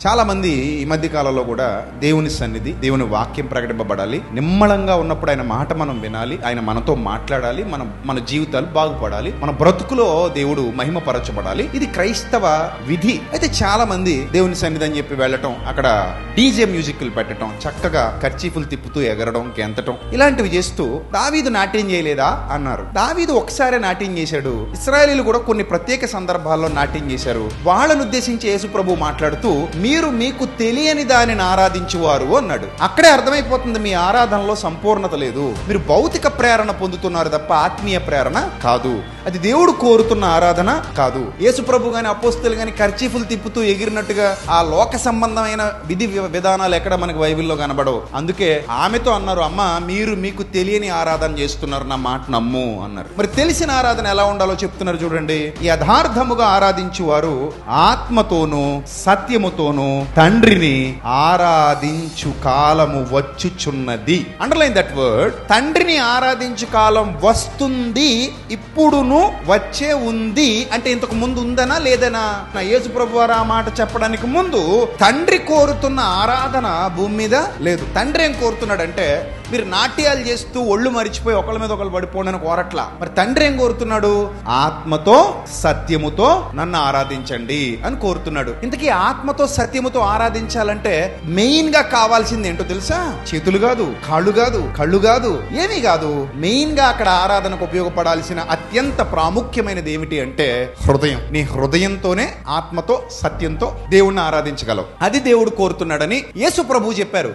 చాలా మంది ఈ మధ్య కాలంలో కూడా దేవుని సన్నిధి, దేవుని వాక్యం ప్రకటింపబడాలి, నిమ్మళంగా ఉన్నప్పుడు ఆయన మాట మనం వినాలి, ఆయన మనతో మాట్లాడాలి, మన జీవితాలు బాగుపడాలి, మన బ్రతుకులో దేవుడు మహిమపరచబడాలి. ఇది క్రైస్తవ విధి. అయితే చాలా మంది దేవుని సన్నిధి అని చెప్పి వెళ్ళటం, అక్కడ డీజే మ్యూజిక్లు పెట్టడం, చక్కగా కర్చీఫులు తిప్పుతూ ఎగరడం, గెంతటం, ఇలాంటివి చేస్తూ దావీదు నాట్యం చేయలేదా అన్నారు. దావీదు ఒకసారి నాట్యం చేశాడు. ఇశ్రాయేలీలు కూడా కొన్ని ప్రత్యేక సందర్భాల్లో నాట్యం చేశారు. వాళ్ళను ఉద్దేశించి యేసు ప్రభు మాట్లాడుతూ మీరు మీకు తెలియని దానిని ఆరాధించువారు అన్నాడు. అక్కడే అర్థమైపోతుంది మీ ఆరాధనలో సంపూర్ణత లేదు. మీరు భౌతిక ప్రేరణ పొందుతున్నారు తప్ప ఆత్మీయ ప్రేరణ కాదు. అది దేవుడు కోరుతున్న ఆరాధన కాదు. యేసు ప్రభు గాని అపోస్తలు గాని కర్చీఫులు తిప్పుతూ ఎగిరినట్టుగా ఆ లోక సంబంధమైన విధి విధానాలు ఎక్కడ మనకు బైబిల్లో కనబడవు. అందుకే ఆమెతో అన్నారు, అమ్మ మీరు మీకు తెలియని ఆరాధన చేస్తున్నారు, నా మాట నమ్ము అన్నారు. మరి తెలిసిన ఆరాధన ఎలా ఉండాలో చెప్తున్నారు చూడండి. యథార్థముగా ఆరాధించువారు ఆత్మతోనూ సత్యముతోనూ తండ్రిని ఆరాధించు కాలము వచ్చుచున్నది. Underline that word. తండ్రిని ఆరాధించు కాలం వస్తుంది, ఇప్పుడును వచ్చే ఉంది. అంటే ఇంతకు ముందు ఉందనా లేదనా? యేసు ప్రభు వారు ఆ మాట చెప్పడానికి ముందు తండ్రి కోరుతున్న ఆరాధన భూమి మీద లేదు. తండ్రి ఏం కోరుతున్నాడంటే మీరు నాట్యాలు చేస్తూ ఒళ్ళు మరిచిపోయి ఒకళ్ళ మీద ఒకళ్ళు పడిపోండి అని కోరట్లా. మరి తండ్రి ఏం కోరుతున్నాడు? ఆత్మతో సత్యముతో నన్ను ఆరాధించండి అని కోరుతున్నాడు. ఇంతకీ ఆత్మతో సత్యముతో ఆరాధించాలంటే మెయిన్ గా కావాల్సింది ఏంటో తెలుసా? చేతులు కాదు, కాళ్ళు కాదు, కళ్ళు కాదు, ఏమీ కాదు. మెయిన్ గా అక్కడ ఆరాధనకు ఉపయోగపడాల్సిన అత్యంత ప్రాముఖ్యమైనది ఏమిటి అంటే హృదయం. నీ హృదయంతోనే ఆత్మతో సత్యంతో దేవుణ్ణి ఆరాధించగలవు. అది దేవుడు కోరుతున్నాడని యేసు ప్రభు చెప్పారు.